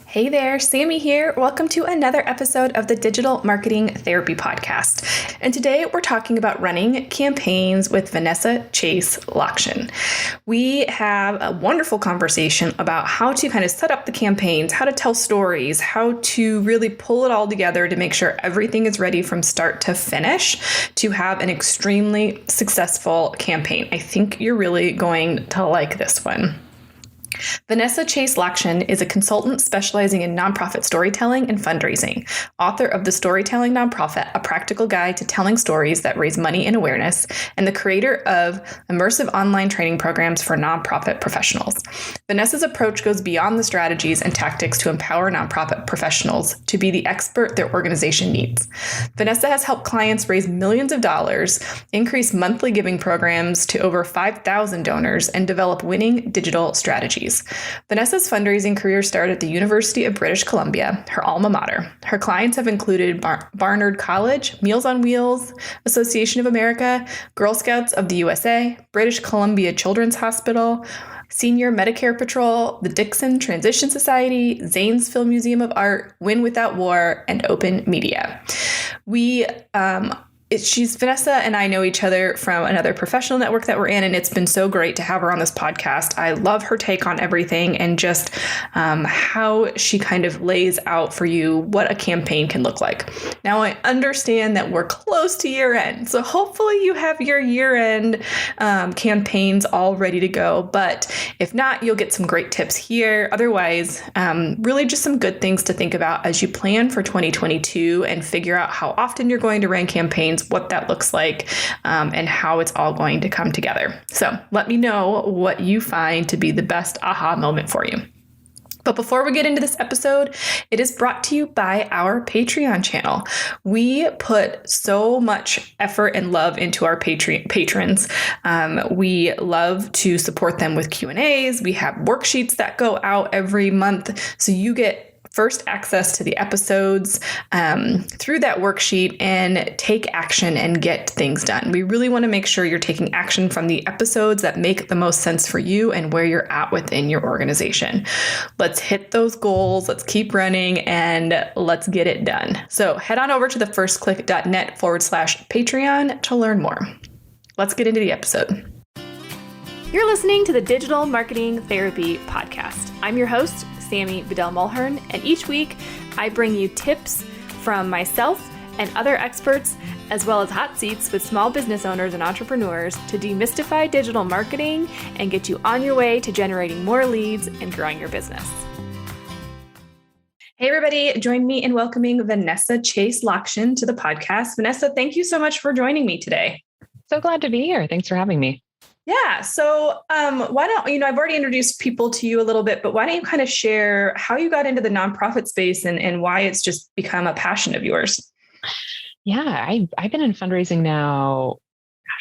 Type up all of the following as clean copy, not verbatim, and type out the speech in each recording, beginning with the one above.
Hey there, Sammy here. Welcome to another episode of the Digital Marketing Therapy Podcast. And today we're talking about running campaigns with Vanessa Chase Lockshin. We have a wonderful conversation about how to kind of set up the campaigns, how to tell stories, how to really pull it all together to make sure everything is ready from start to finish to have an extremely successful campaign. I think you're really going to like this one. Vanessa Chase Lockshin is a consultant specializing in nonprofit storytelling and fundraising, author of the storytelling nonprofit, A Practical Guide to Telling Stories That Raise Money and Awareness, and the creator of immersive online training programs for nonprofit professionals. Vanessa's approach goes beyond the strategies and tactics to empower nonprofit professionals to be the expert their organization needs. Vanessa has helped clients raise millions of dollars, increase monthly giving programs to over 5,000 donors, and develop winning digital strategies. Vanessa's fundraising career started at the University of British Columbia, her alma mater. Her clients have included Barnard College, Meals on Wheels, Association of America, Girl Scouts of the USA, British Columbia Children's Hospital, Senior Medicare Patrol, the Dixon Transition Society, Zanesville Museum of Art, Win Without War, and Open Media. Vanessa and I know each other from another professional network that we're in, and it's been so great to have her on this podcast. I love her take on everything and just how she kind of lays out for you what a campaign can look like. Now, I understand that we're close to year end, so hopefully you have your year end campaigns all ready to go. But if not, you'll get some great tips here. Otherwise, really just some good things to think about as you plan for 2022 and figure out how often you're going to run campaigns, what that looks like, and how it's all going to come together. So let me know what you find to be the best aha moment for you. But before we get into this episode, it is brought to you by our Patreon channel. We put so much effort and love into our patrons. We love to support them with Q&As. We have worksheets that go out every month, so you get first access to the episodes through that worksheet and take action and get things done. We really want to make sure you're taking action from the episodes that make the most sense for you and where you're at within your organization. Let's hit those goals. Let's keep running and let's get it done. So head on over to thefirstclick.net/Patreon to learn more. Let's get into the episode. You're listening to the Digital Marketing Therapy Podcast. I'm your host, Sammy Bedell-Mulhern, and each week I bring you tips from myself and other experts, as well as hot seats with small business owners and entrepreneurs to demystify digital marketing and get you on your way to generating more leads and growing your business. Hey everybody, join me in welcoming Vanessa Chase Lockshin to the podcast. Vanessa, thank you so much for joining me today. So glad to be here. Thanks for having me. Yeah. So why don't, I've already introduced people to you a little bit, but why don't you kind of share how you got into the nonprofit space and why it's just become a passion of yours? Yeah, I've been in fundraising now,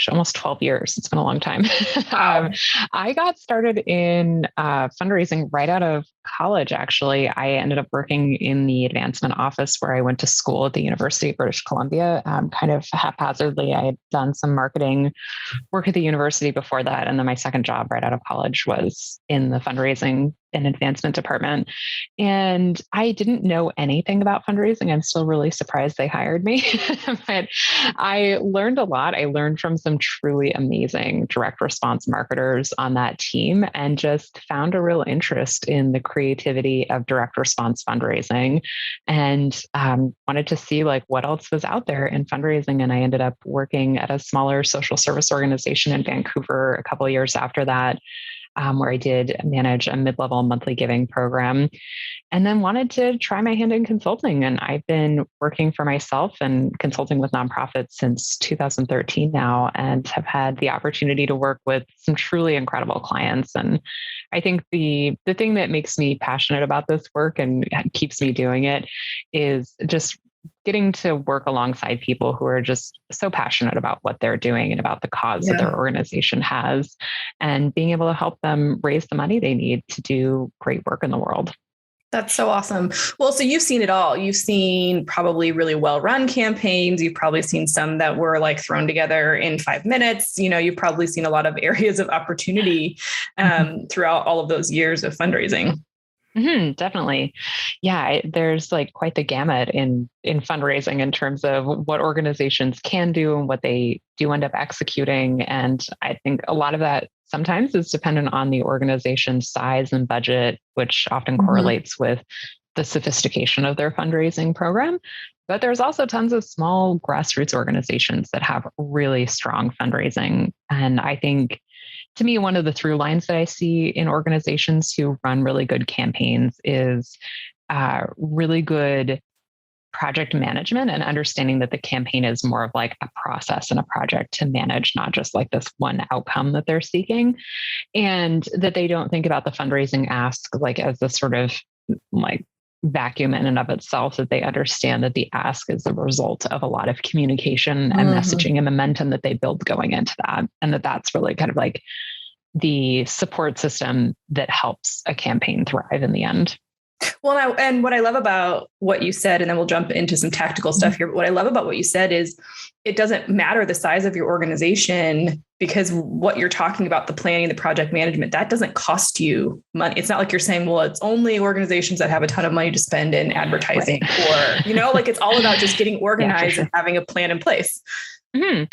almost 12 years. It's been a long time. Wow. I got started in fundraising right out of college, actually. I ended up working in the advancement office where I went to school at the University of British Columbia. Kind of haphazardly, I had done some marketing work at the university before that. And then my second job right out of college was in the fundraising and advancement department. And I didn't know anything about fundraising. I'm still really surprised they hired me, but I learned a lot. I learned from some truly amazing direct response marketers on that team and just found a real interest in the creativity of direct response fundraising and wanted to see what else was out there in fundraising. And I ended up working at a smaller social service organization in Vancouver a couple of years after that, where I did manage a mid-level monthly giving program, and then wanted to try my hand in consulting. And I've been working for myself and consulting with nonprofits since 2013 now, and have had the opportunity to work with some truly incredible clients. And I think the thing that makes me passionate about this work and keeps me doing it is just getting to work alongside people who are just so passionate about what they're doing and about the cause that their organization has, and being able to help them raise the money they need to do great work in the world. That's so awesome. Well, so you've seen it all. You've seen probably really well-run campaigns. You've probably seen some that were thrown together in 5 minutes. You've probably seen a lot of areas of opportunity throughout all of those years of fundraising. Definitely. Yeah, there's like quite the gamut in fundraising in terms of what organizations can do and what they do end up executing. And I think a lot of that sometimes is dependent on the organization's size and budget, which often Mm-hmm. correlates with the sophistication of their fundraising program. But there's also tons of small grassroots organizations that have really strong fundraising. And I think to me, one of the through lines that I see in organizations who run really good campaigns is really good project management and understanding that the campaign is more of like a process and a project to manage, not just like this one outcome that they're seeking. And that they don't think about the fundraising ask like as a sort of like vacuum in and of itself, that they understand that the ask is the result of a lot of communication and Mm-hmm. messaging and momentum that they build going into that. And that's really kind of like the support system that helps a campaign thrive in the end. Well, and what I love about what you said, and then we'll jump into some tactical stuff here. But what I love about what you said is it doesn't matter the size of your organization, because what you're talking about, the planning, the project management, that doesn't cost you money. It's not like you're saying, well, it's only organizations that have a ton of money to spend in advertising, right. Or, like it's all about just getting organized yeah, sure. and having a plan in place. Mm-hmm.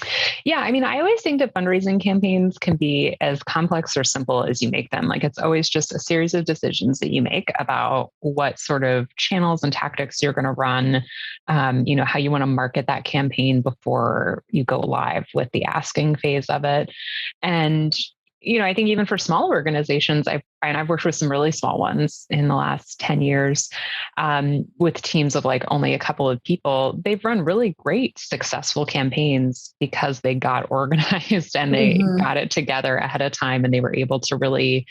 Yeah. I mean, I always think that fundraising campaigns can be as complex or simple as you make them. Like it's always just a series of decisions that you make about what sort of channels and tactics you're going to run, how you want to market that campaign before you go live with the asking phase of it. And I think even for small organizations, I've worked with some really small ones in the last 10 years with teams of like only a couple of people. They've run really great, successful campaigns because they got organized and they got it together ahead of time, and they were able to really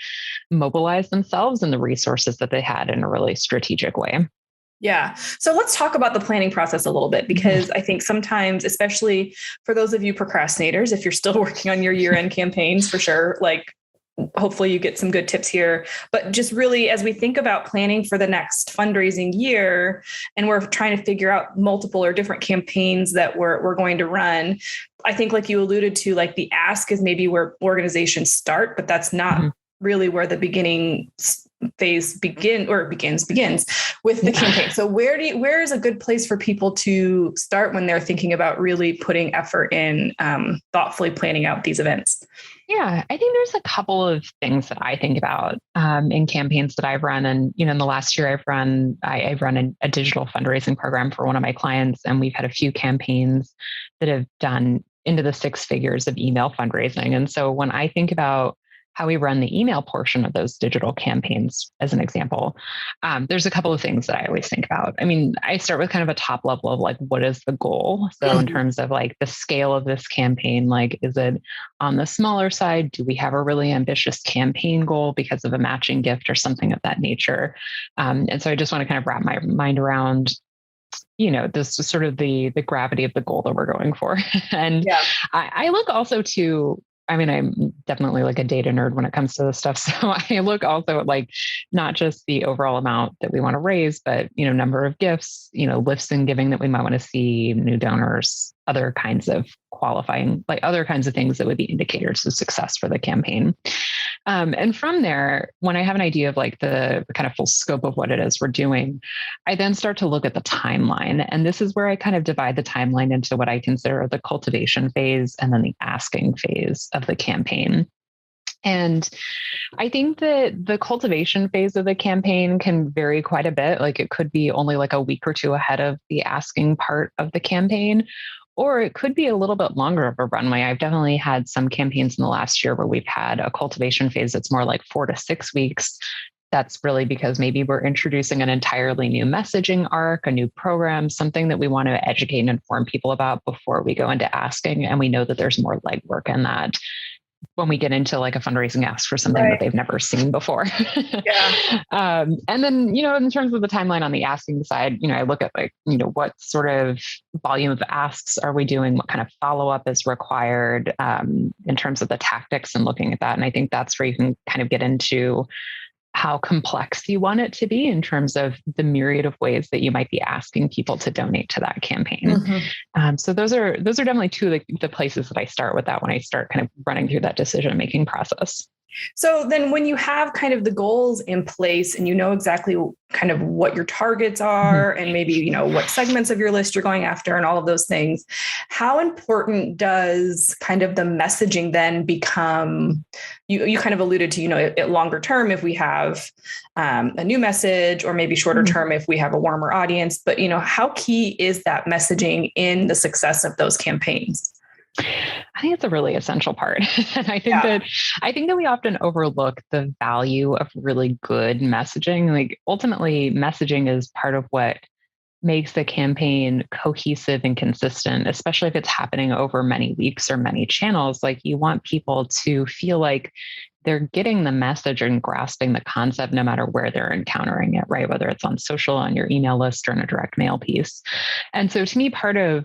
mobilize themselves and the resources that they had in a really strategic way. Yeah. So let's talk about the planning process a little bit, because I think sometimes, especially for those of you procrastinators, if you're still working on your year-end campaigns, for sure, like hopefully you get some good tips here. But just really, as we think about planning for the next fundraising year, and we're trying to figure out multiple or different campaigns that we're going to run, I think like you alluded to, like the ask is maybe where organizations start, but that's not really where the beginning phase begins with the campaign. So where is a good place for people to start when they're thinking about really putting effort in thoughtfully planning out these events? Yeah, I think there's a couple of things that I think about in campaigns that I've run. And, in the last year I've run a digital fundraising program for one of my clients. And we've had a few campaigns that have done into the six figures of email fundraising. And so when I think about how we run the email portion of those digital campaigns, as an example, there's a couple of things that I always think about. I mean, I start with kind of a top level of like, what is the goal? So in terms of like the scale of this campaign, like, is it on the smaller side? Do we have a really ambitious campaign goal because of a matching gift or something of that nature? And so I just want to kind of wrap my mind around this is sort of the gravity of the goal that we're going for. And yeah. I look also to, I mean, I'm definitely like a data nerd when it comes to this stuff. So I look also at like not just the overall amount that we want to raise, but, number of gifts, lifts in giving that we might want to see, new donors, other kinds of qualifying, like other kinds of things that would be indicators of success for the campaign. And from there, when I have an idea of like the kind of full scope of what it is we're doing, I then start to look at the timeline. And this is where I kind of divide the timeline into what I consider the cultivation phase and then the asking phase of the campaign. And I think that the cultivation phase of the campaign can vary quite a bit. Like it could be only like a week or two ahead of the asking part of the campaign, or it could be a little bit longer of a runway. I've definitely had some campaigns in the last year where we've had a cultivation phase that's more like 4 to 6 weeks. That's really because maybe we're introducing an entirely new messaging arc, a new program, something that we want to educate and inform people about before we go into asking. And we know that there's more legwork in that when we get into like a fundraising ask for something that they've never seen before. Yeah. And then, in terms of the timeline on the asking side, I look at like, what sort of volume of asks are we doing? What kind of follow-up is required in terms of the tactics and looking at that. And I think that's where you can kind of get into how complex you want it to be in terms of the myriad of ways that you might be asking people to donate to that campaign. So those are definitely two of the places that I start with that when I start kind of running through that decision-making process. So then when you have kind of the goals in place and you know exactly kind of what your targets are and maybe, what segments of your list you're going after and all of those things, how important does kind of the messaging then become? You kind of alluded to, at longer term, if we have a new message, or maybe shorter term, if we have a warmer audience, but, how key is that messaging in the success of those campaigns? I think it's a really essential part. And I think that we often overlook the value of really good messaging. Like ultimately, messaging is part of what makes the campaign cohesive and consistent, especially if it's happening over many weeks or many channels. Like you want people to feel like they're getting the message and grasping the concept no matter where they're encountering it, right? Whether it's on social, on your email list, or in a direct mail piece. And so to me, part of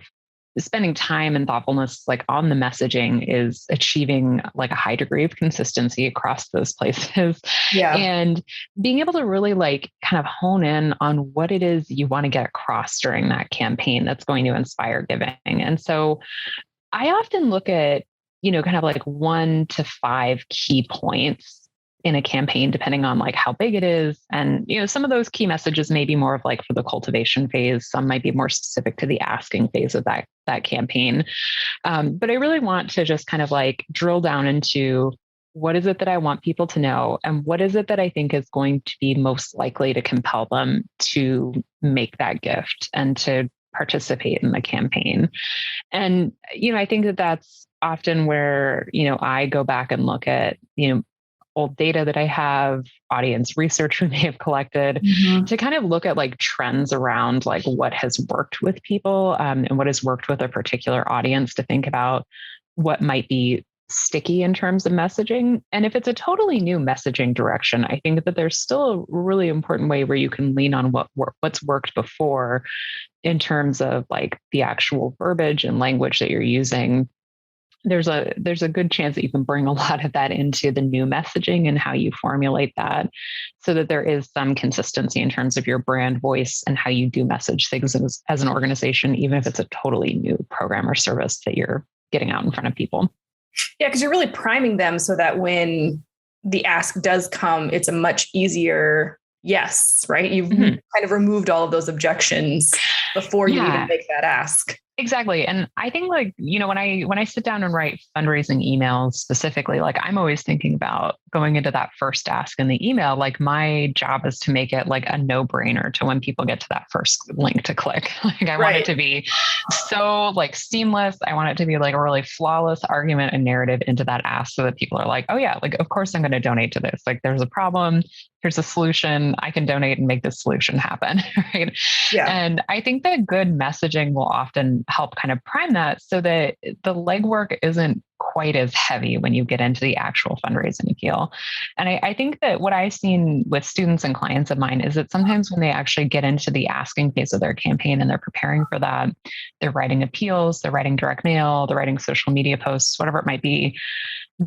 spending time and thoughtfulness like on the messaging is achieving like a high degree of consistency across those places. Yeah. And being able to really like kind of hone in on what it is you want to get across during that campaign that's going to inspire giving. And so I often look at, kind of like 1 to 5 key points in a campaign, depending on like how big it is. And, some of those key messages may be more of like for the cultivation phase. Some might be more specific to the asking phase of that campaign. But I really want to just kind of like drill down into what is it that I want people to know? And what is it that I think is going to be most likely to compel them to make that gift and to participate in the campaign? And, I think that that's often where, I go back and look at, old data that I have, audience research we may have collected, to kind of look at like trends around like what has worked with people and what has worked with a particular audience, to think about what might be sticky in terms of messaging. And if it's a totally new messaging direction, I think that there's still a really important way where you can lean on what's worked before in terms of like the actual verbiage and language that you're using. There's a good chance that you can bring a lot of that into the new messaging and how you formulate that, so that there is some consistency in terms of your brand voice and how you do message things as an organization, even if it's a totally new program or service that you're getting out in front of people. Yeah, because you're really priming them so that when the ask does come, it's a much easier yes, right? You've kind of removed all of those objections before you even make that ask. Exactly. And I think like, when I sit down and write fundraising emails specifically, like I'm always thinking about going into that first ask in the email. Like my job is to make it like a no-brainer to when people get to that first link to click. Like I want it to be so like seamless. I want it to be like a really flawless argument and narrative into that ask, so that people are like, oh yeah, like of course I'm going to donate to this. Like there's a problem. Here's a solution. I can donate and make this solution happen. Right. Yeah. And I think that good messaging will often help kind of prime that, so that the legwork isn't quite as heavy when you get into the actual fundraising appeal. And I think that what I've seen with students and clients of mine is that sometimes when they actually get into the asking phase of their campaign and they're preparing for that, they're writing appeals, they're writing direct mail, they're writing social media posts, whatever it might be.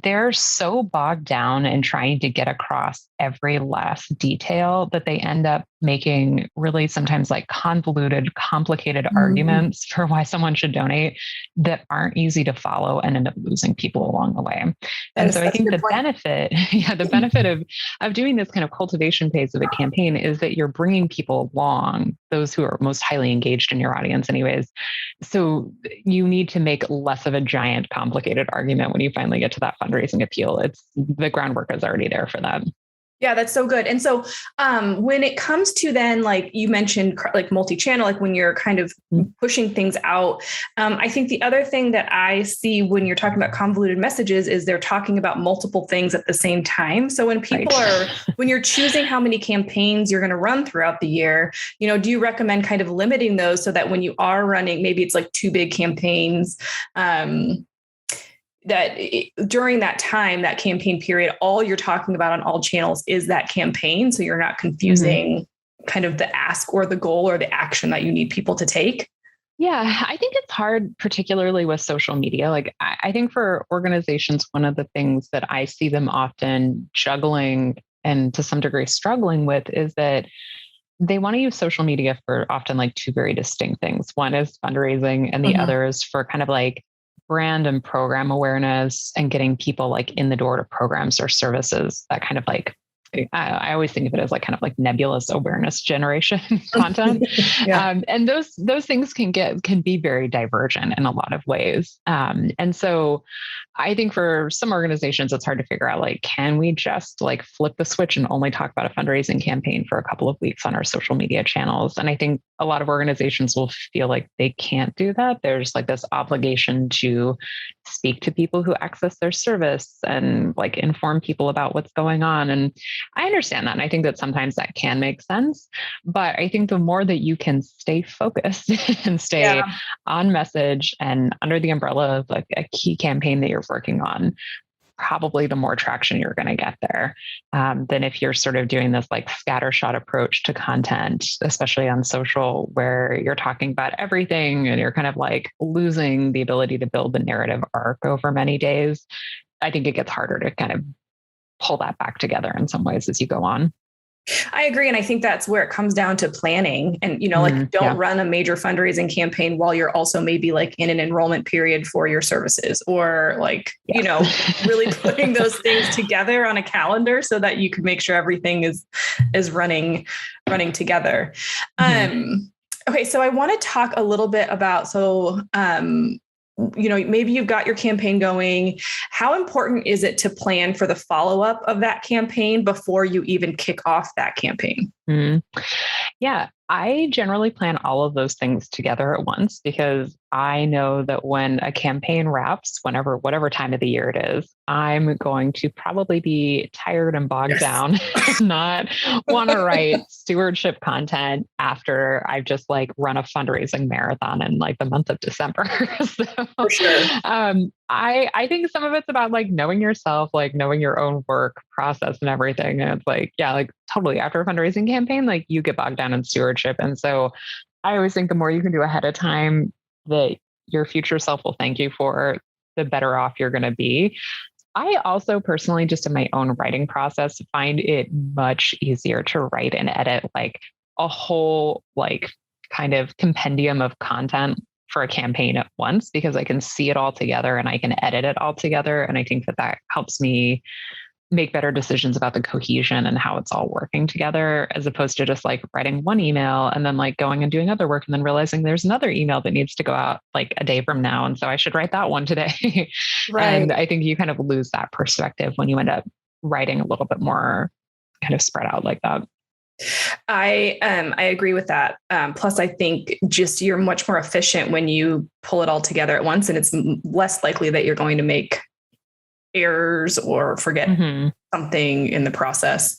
They're so bogged down in trying to get across every last detail that they end up making really sometimes like convoluted, complicated arguments for why someone should donate that aren't easy to follow and end up losing people along the way. And so I think the benefit of doing this kind of cultivation phase of a campaign is that you're bringing people along, those who are most highly engaged in your audience anyways. So you need to make less of a giant, complicated argument when you finally get to that fundraising appeal. It's the groundwork is already there for them. Yeah, that's so good. And so when it comes to then, like you mentioned, like multi-channel, like when you're kind of pushing things out, I think the other thing that I see when you're talking about convoluted messages is they're talking about multiple things at the same time. So when people when you're choosing how many campaigns you're going to run throughout the year, do you recommend kind of limiting those so that when you are running, maybe it's like 2 big campaigns, during that time, that campaign period, all you're talking about on all channels is that campaign. So you're not confusing kind of the ask or the goal or the action that you need people to take. Yeah, I think it's hard, particularly with social media. Like I think for organizations, one of the things that I see them often juggling and to some degree struggling with is that they want to use social media for often like 2 very distinct things. One is fundraising and the other is for kind of like brand and program awareness and getting people like in the door to programs or services that kind of like, I always think of it as like kind of like nebulous awareness generation content. Yeah. And those things can be very divergent in a lot of ways. And so I think for some organizations, it's hard to figure out, like, can we just like flip the switch and only talk about a fundraising campaign for a couple of weeks on our social media channels? And I think a lot of organizations will feel like they can't do that. There's like this obligation to speak to people who access their service and like inform people about what's going on. And I understand that. And I think that sometimes that can make sense. But I think the more that you can stay focused and stay on message and under the umbrella of like a key campaign that you're working on, probably the more traction you're going to get there than if you're sort of doing this like scattershot approach to content, especially on social, where you're talking about everything and you're kind of like losing the ability to build the narrative arc over many days. I think it gets harder to kind of pull that back together in some ways as you go on. I agree. And I think that's where it comes down to planning and, like don't run a major fundraising campaign while you're also maybe like in an enrollment period for your services or like, really putting those things together on a calendar so that you can make sure everything is running together. Okay. So I want to talk a little bit about, maybe you've got your campaign going. How important is it to plan for the follow-up of that campaign before you even kick off that campaign? Yeah, I generally plan all of those things together at once because I know that when a campaign wraps, whatever time of the year it is, I'm going to probably be tired and bogged down and not want to write stewardship content after I've just like run a fundraising marathon in like the month of December. So, for sure. I think some of it's about like knowing yourself, like knowing your own work process and everything. And it's like, like totally after a fundraising campaign, like you get bogged down in stewardship. And so I always think the more you can do ahead of time that your future self will thank you for, the better off you're going to be. I also personally, just in my own writing process, find it much easier to write and edit like a whole like kind of compendium of content for a campaign at once because I can see it all together and I can edit it all together. And I think that helps me make better decisions about the cohesion and how it's all working together, as opposed to just like writing one email and then like going and doing other work and then realizing there's another email that needs to go out like a day from now. And so I should write that one today. Right. And I think you kind of lose that perspective when you end up writing a little bit more kind of spread out like that. I agree with that. Plus, I think just you're much more efficient when you pull it all together at once, and it's less likely that you're going to make errors or forget something in the process.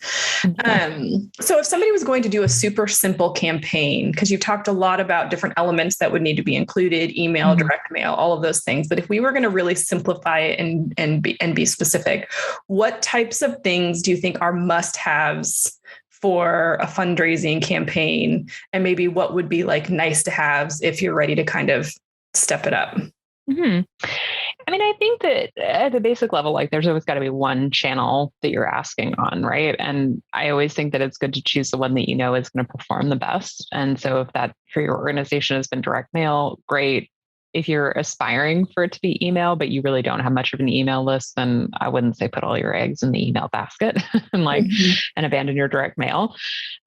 So if somebody was going to do a super simple campaign, because you've talked a lot about different elements that would need to be included, email, direct mail, all of those things. But if we were going to really simplify it and be specific, what types of things do you think are must-haves for a fundraising campaign? And maybe what would be like nice to haves if you're ready to kind of step it up? I mean, I think that at the basic level, like there's always got to be one channel that you're asking on, right? And I always think that it's good to choose the one that you know is going to perform the best. And so if that for your organization has been direct mail, great. If you're aspiring for it to be email, but you really don't have much of an email list, then I wouldn't say put all your eggs in the email basket and and abandon your direct mail.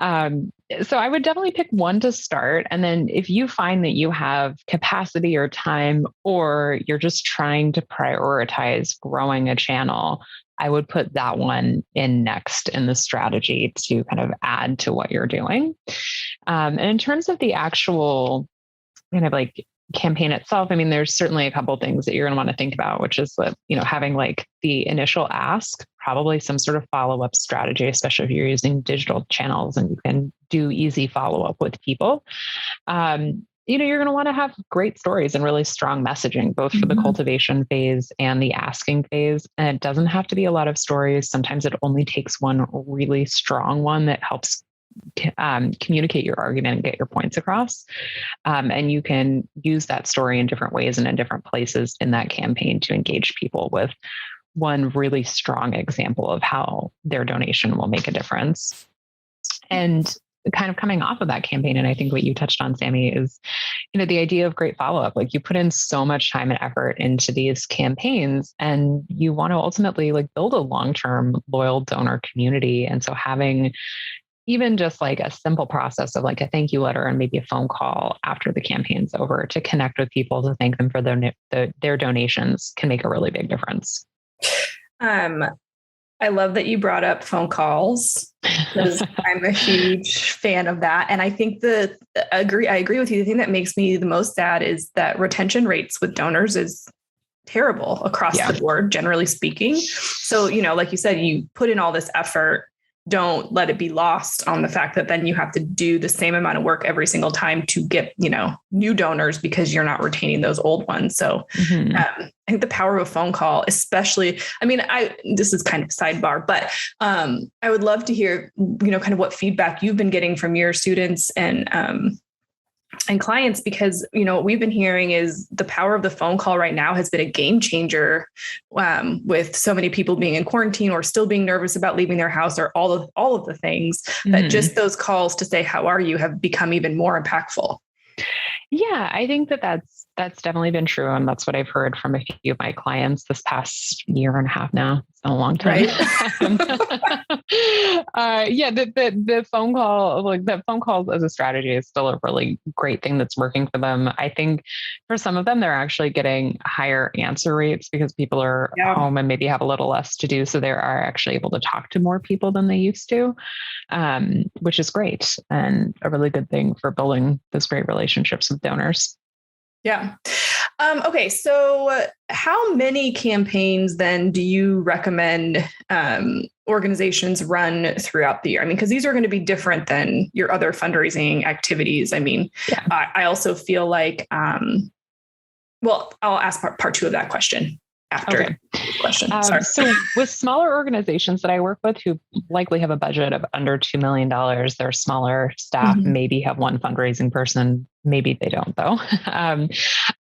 So I would definitely pick one to start. And then if you find that you have capacity or time, or you're just trying to prioritize growing a channel, I would put that one in next in the strategy to kind of add to what you're doing. And in terms of the actual kind of like campaign itself, I mean, there's certainly a couple of things that you're going to want to think about, which is that, having like the initial ask, probably some sort of follow-up strategy, especially if you're using digital channels and you can do easy follow-up with people. You're going to want to have great stories and really strong messaging, both for the cultivation phase and the asking phase. And it doesn't have to be a lot of stories. Sometimes it only takes one really strong one that helps communicate your argument and get your points across. And you can use that story in different ways and in different places in that campaign to engage people with one really strong example of how their donation will make a difference. And kind of coming off of that campaign. And I think what you touched on, Sammy, is, the idea of great follow-up. Like, you put in so much time and effort into these campaigns, and you want to ultimately like build a long-term loyal donor community. And so having even just like a simple process of like a thank you letter and maybe a phone call after the campaign's over to connect with people, to thank them for their donations, can make a really big difference. I love that you brought up phone calls, because I'm a huge fan of that. And I think I agree with you. The thing that makes me the most sad is that retention rates with donors is terrible across the board, generally speaking. So, like you said, you put in all this effort. Don't let it be lost on the fact that then you have to do the same amount of work every single time to get, new donors, because you're not retaining those old ones. So I think the power of a phone call, especially, this is kind of sidebar, but I would love to hear, kind of what feedback you've been getting from your students and clients, because, what we've been hearing is the power of the phone call right now has been a game changer, with so many people being in quarantine or still being nervous about leaving their house, or all of the things, that just those calls to say, how are you, have become even more impactful. Yeah, I think that's definitely been true. And that's what I've heard from a few of my clients this past year and a half now. It's been a long time. Right? The phone call, like the phone calls as a strategy, is still a really great thing that's working for them. I think for some of them, they're actually getting higher answer rates because people are home and maybe have a little less to do. So they are actually able to talk to more people than they used to, which is great, and a really good thing for building those great relationships with donors. Yeah. Okay. So how many campaigns then do you recommend organizations run throughout the year? Because these are going to be different than your other fundraising activities. I also feel like, I'll ask part two of that question after the question. So with smaller organizations that I work with, who likely have a budget of under $2 million, they're smaller staff, maybe have one fundraising person, maybe they don't though.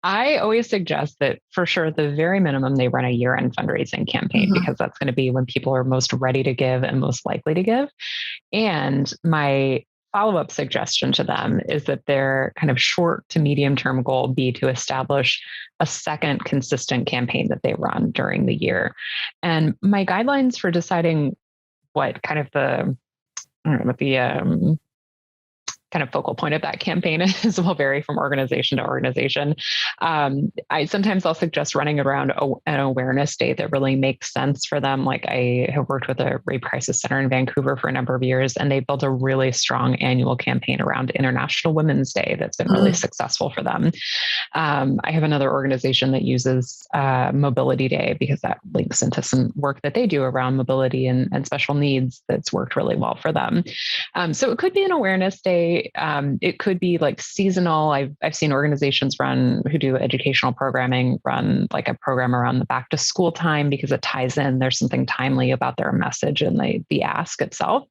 I always suggest that for sure, the very minimum, they run a year-end fundraising campaign, because that's going to be when people are most ready to give and most likely to give. And my follow-up suggestion to them is that their kind of short to medium term goal be to establish a second consistent campaign that they run during the year. And my guidelines for deciding what kind of the kind of focal point of that campaign is will vary from organization to organization. I'll suggest running around an awareness day that really makes sense for them. Like, I have worked with a rape crisis center in Vancouver for a number of years, and they built a really strong annual campaign around International Women's Day that's been really successful for them. I have another organization that uses Mobility Day, because that links into some work that they do around mobility and special needs that's worked really well for them. So it could be an awareness day. It could be like seasonal. I've seen organizations who do educational programming run like a program around the back to school time, because it ties in. There's something timely about their message and the ask itself.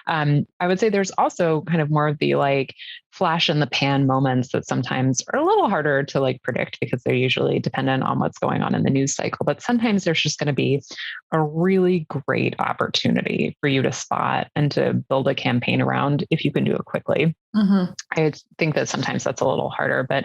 I would say there's also kind of more of the like flash in the pan moments that sometimes are a little harder to like predict, because they're usually dependent on what's going on in the news cycle. But sometimes there's just going to be a really great opportunity for you to spot and to build a campaign around if you can do it quickly. I think that sometimes that's a little harder, but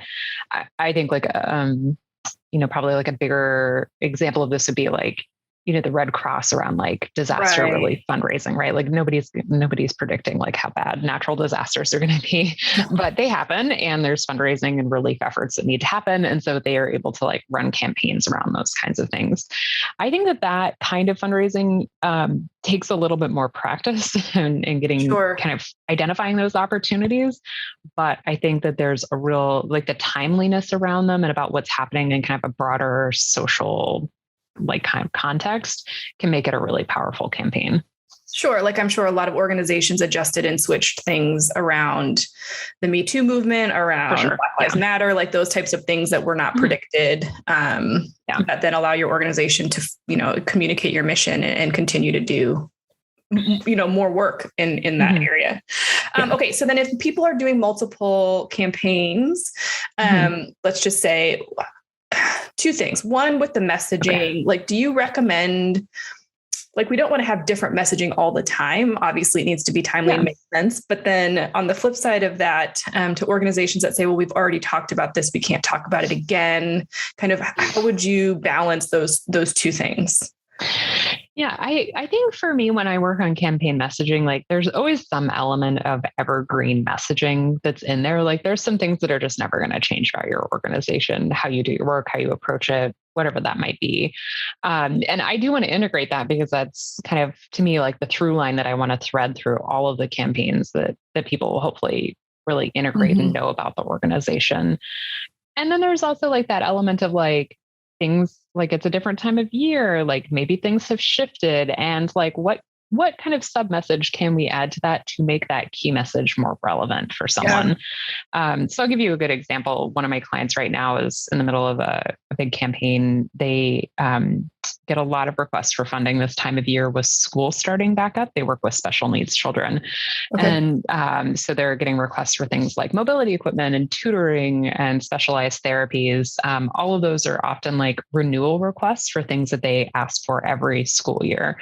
I think like, probably like a bigger example of this would be like, the Red Cross around like disaster relief fundraising, right? Like nobody's predicting like how bad natural disasters are going to be, but they happen, and there's fundraising and relief efforts that need to happen. And so they are able to like run campaigns around those kinds of things. I think that kind of fundraising takes a little bit more practice and getting kind of identifying those opportunities. But I think that there's a real, like the timeliness around them and about what's happening in kind of a broader social like kind of context can make it a really powerful campaign. Sure. Like, I'm sure a lot of organizations adjusted and switched things around the Me Too movement, around Black Lives Matter, like those types of things that were not predicted, that then allow your organization to, communicate your mission and continue to do, more work in that area. Okay. So then if people are doing multiple campaigns, let's just say two things. One, with the messaging, like, do you recommend like, we don't want to have different messaging all the time. Obviously, it needs to be timely and make sense. But then on the flip side of that, to organizations that say, well, we've already talked about this, we can't talk about it again, kind of how would you balance those two things? Yeah, I think for me, when I work on campaign messaging, like there's always some element of evergreen messaging that's in there. Like there's some things that are just never going to change about your organization, how you do your work, how you approach it, whatever that might be. And I do want to integrate that because that's kind of, to me, like the through line that I want to thread through all of the campaigns that people will hopefully really integrate and know about the organization. And then there's also like that element of like, things like it's a different time of year, like maybe things have shifted, and like what kind of sub message can we add to that to make that key message more relevant for someone? So I'll give you a good example. One of my clients right now is in the middle of a big campaign. They get a lot of requests for funding this time of year with school starting back up. They work with special needs children. And so they're getting requests for things like mobility equipment and tutoring and specialized therapies. All of those are often like renewal requests for things that they ask for every school year.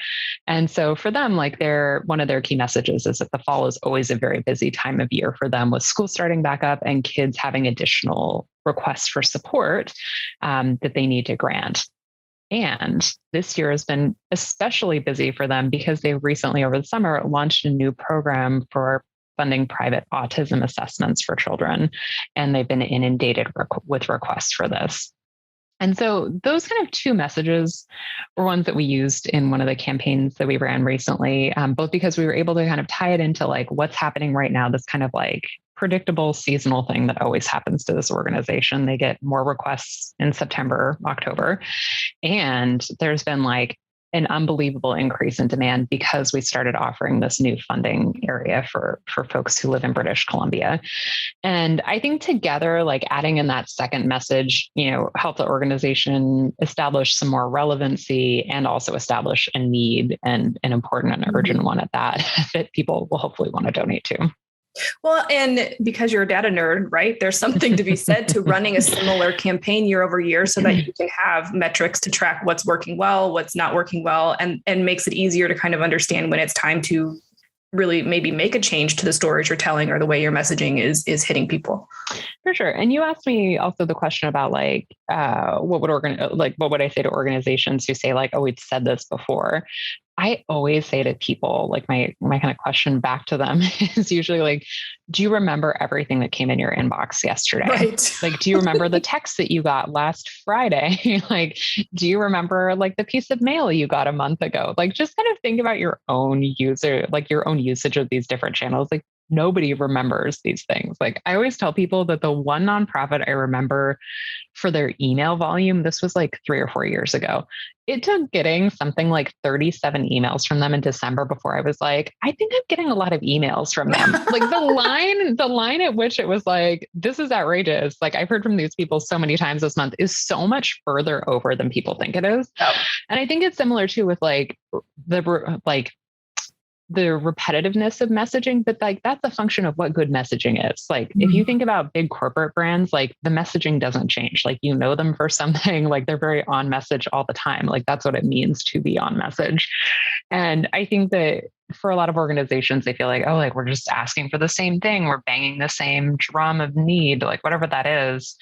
And so for them, like one of their key messages is that the fall is always a very busy time of year for them with school starting back up and kids having additional requests for support that they need to grant. And this year has been especially busy for them because they recently, over the summer, launched a new program for funding private autism assessments for children. And they've been inundated with requests for this. And so those kind of two messages were ones that we used in one of the campaigns that we ran recently, both because we were able to kind of tie it into like what's happening right now, this kind of like predictable seasonal thing that always happens to this organization. They get more requests in September, October, and there's been like an unbelievable increase in demand because we started offering this new funding area for folks who live in British Columbia. And I think together, like adding in that second message, help the organization establish some more relevancy and also establish a need and an important and urgent one at that people will hopefully want to donate to. Well, and because you're a data nerd, right? There's something to be said to running a similar campaign year over year so that you can have metrics to track what's working well, what's not working well, and makes it easier to kind of understand when it's time to really maybe make a change to the stories you're telling or the way your messaging is hitting people. For sure. And you asked me also the question about like, what would I say to organizations who say like, oh, we'd said this before? I always say to people, like my kind of question back to them is usually like, do you remember everything that came in your inbox yesterday? Right. Like, do you remember the text that you got last Friday? Like, do you remember like the piece of mail you got a month ago? Like, just kind of think about your own your own usage of these different channels. Like, nobody remembers these things. Like, I always tell people that the one nonprofit I remember for their email volume, this was like 3 or 4 years ago. It took getting something like 37 emails from them in December before I was like, I think I'm getting a lot of emails from them. Like the line at which it was like, this is outrageous. Like I've heard from these people so many times this month is so much further over than people think it is. Oh. And I think it's similar too with the repetitiveness of messaging, but like that's a function of what good messaging is. Like if you think about big corporate brands, like the messaging doesn't change. Like them for something, like they're very on message all the time. Like that's what it means to be on message. And I think that for a lot of organizations, they feel like, oh, like we're just asking for the same thing. We're banging the same drum of need, like whatever that is.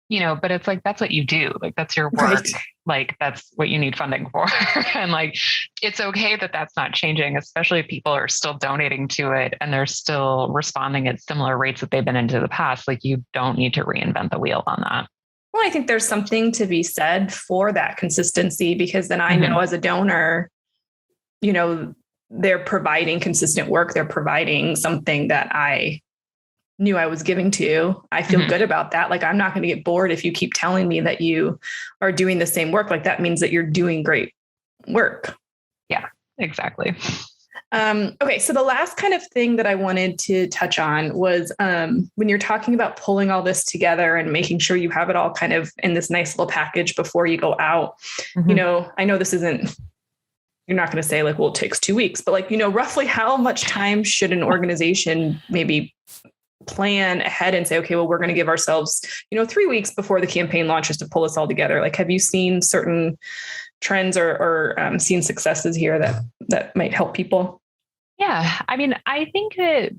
But it's like, that's what you do. Like, that's your work. Right. Like, that's what you need funding for. And like, it's okay that that's not changing, especially if people are still donating to it and they're still responding at similar rates that they've been into the past. Like, you don't need to reinvent the wheel on that. Well, I think there's something to be said for that consistency, because then I know as a donor, they're providing consistent work. They're providing something that I knew I was giving to. I feel good about that. Like, I'm not going to get bored if you keep telling me that you are doing the same work. Like, that means that you're doing great work. Yeah, exactly. Okay. So the last kind of thing that I wanted to touch on was when you're talking about pulling all this together and making sure you have it all kind of in this nice little package before you go out. I know this isn't, you're not going to say like, well, it takes 2 weeks, but like, roughly how much time should an organization maybe plan ahead and say, okay, well, we're going to give ourselves, 3 weeks before the campaign launches to pull this all together? Like, have you seen certain trends or seen successes here that might help people? Yeah. I mean, I think that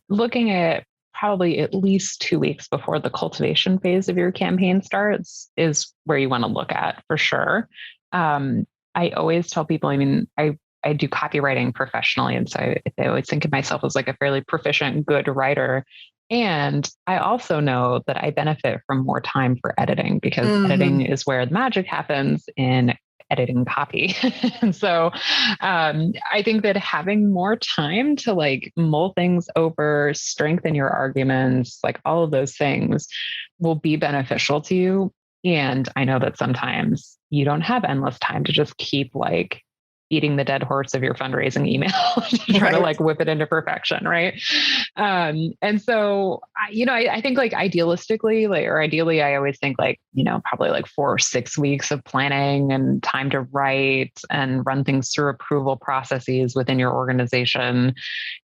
looking at probably at least 2 weeks before the cultivation phase of your campaign starts is where you want to look at for sure. I always tell people, I mean, I do copywriting professionally. And so I always think of myself as like a fairly proficient, good writer. And I also know that I benefit from more time for editing because editing is where the magic happens in editing copy. And so I think that having more time to like mull things over, strengthen your arguments, like all of those things will be beneficial to you. And I know that sometimes you don't have endless time to just keep like beating the dead horse of your fundraising email to try to like whip it into perfection. Right. And so, I think like idealistically, like, or ideally, I always think like, probably like 4 or 6 weeks of planning and time to write and run things through approval processes within your organization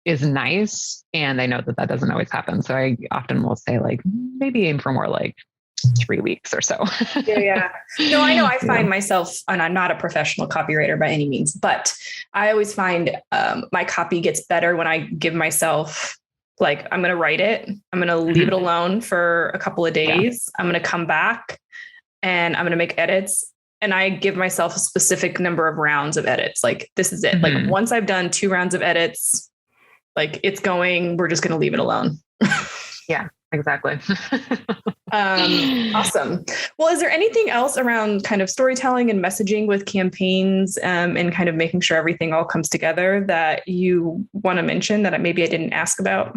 is nice. And I know that that doesn't always happen. So I often will say like, maybe aim for more like 3 weeks or so. Yeah. No, I know I find myself, and I'm not a professional copywriter by any means, but I always find my copy gets better when I give myself like, I'm going to write it. I'm going to leave it alone for a couple of days. I'm going to come back and I'm going to make edits. And I give myself a specific number of rounds of edits. Like, this is it. Like once I've done 2 rounds of edits, like it's going, we're just going to leave it alone. Yeah, exactly. Awesome. Well, is there anything else around kind of storytelling and messaging with campaigns and kind of making sure everything all comes together that you want to mention that maybe I didn't ask about?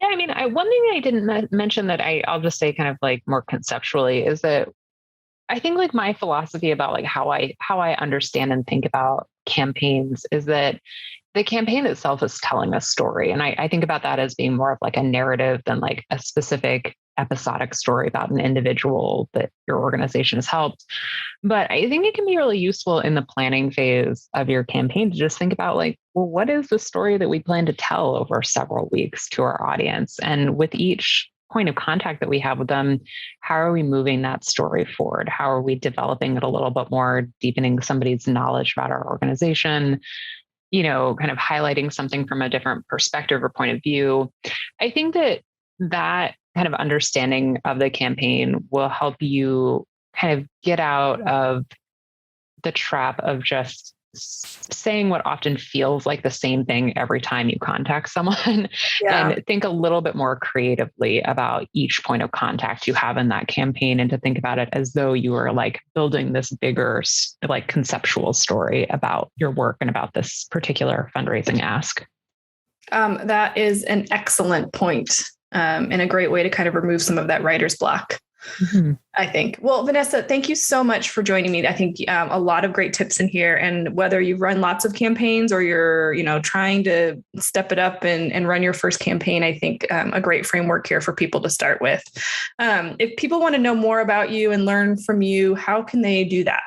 Yeah, I mean, one thing I didn't mention that I'll just say kind of like more conceptually is that I think like my philosophy about like how I understand and think about campaigns is that the campaign itself is telling a story. And I think about that as being more of like a narrative than like a specific episodic story about an individual that your organization has helped. But I think it can be really useful in the planning phase of your campaign to just think about like, well, what is the story that we plan to tell over several weeks to our audience? And with each point of contact that we have with them, how are we moving that story forward? How are we developing it a little bit more, deepening somebody's knowledge about our organization? Kind of highlighting something from a different perspective or point of view. I think that kind of understanding of the campaign will help you kind of get out of the trap of just saying what often feels like the same thing every time you contact someone and think a little bit more creatively about each point of contact you have in that campaign and to think about it as though you were like building this bigger like conceptual story about your work and about this particular fundraising ask. That is an excellent point and a great way to kind of remove some of that writer's block. I think. Well, Vanessa, thank you so much for joining me. I think a lot of great tips in here, and whether you've run lots of campaigns or you're, trying to step it up and run your first campaign, I think a great framework here for people to start with. If people want to know more about you and learn from you, how can they do that?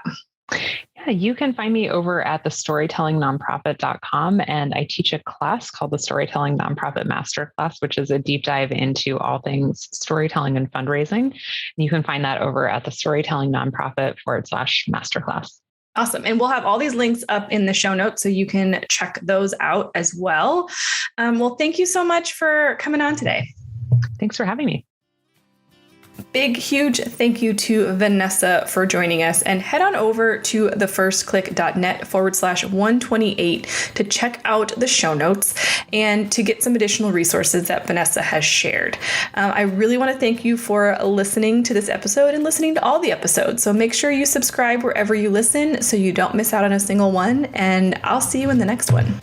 Yeah, you can find me over at thestorytellingnonprofit.com. And I teach a class called the Storytelling Nonprofit Masterclass, which is a deep dive into all things storytelling and fundraising. And you can find that over at thestorytellingnonprofit.com/masterclass. Awesome. And we'll have all these links up in the show notes so you can check those out as well. Well, thank you so much for coming on today. Thanks for having me. Big, huge thank you to Vanessa for joining us, and head on over to thefirstclick.net/128 to check out the show notes and to get some additional resources that Vanessa has shared. I really want to thank you for listening to this episode and listening to all the episodes. So make sure you subscribe wherever you listen so you don't miss out on a single one, and I'll see you in the next one.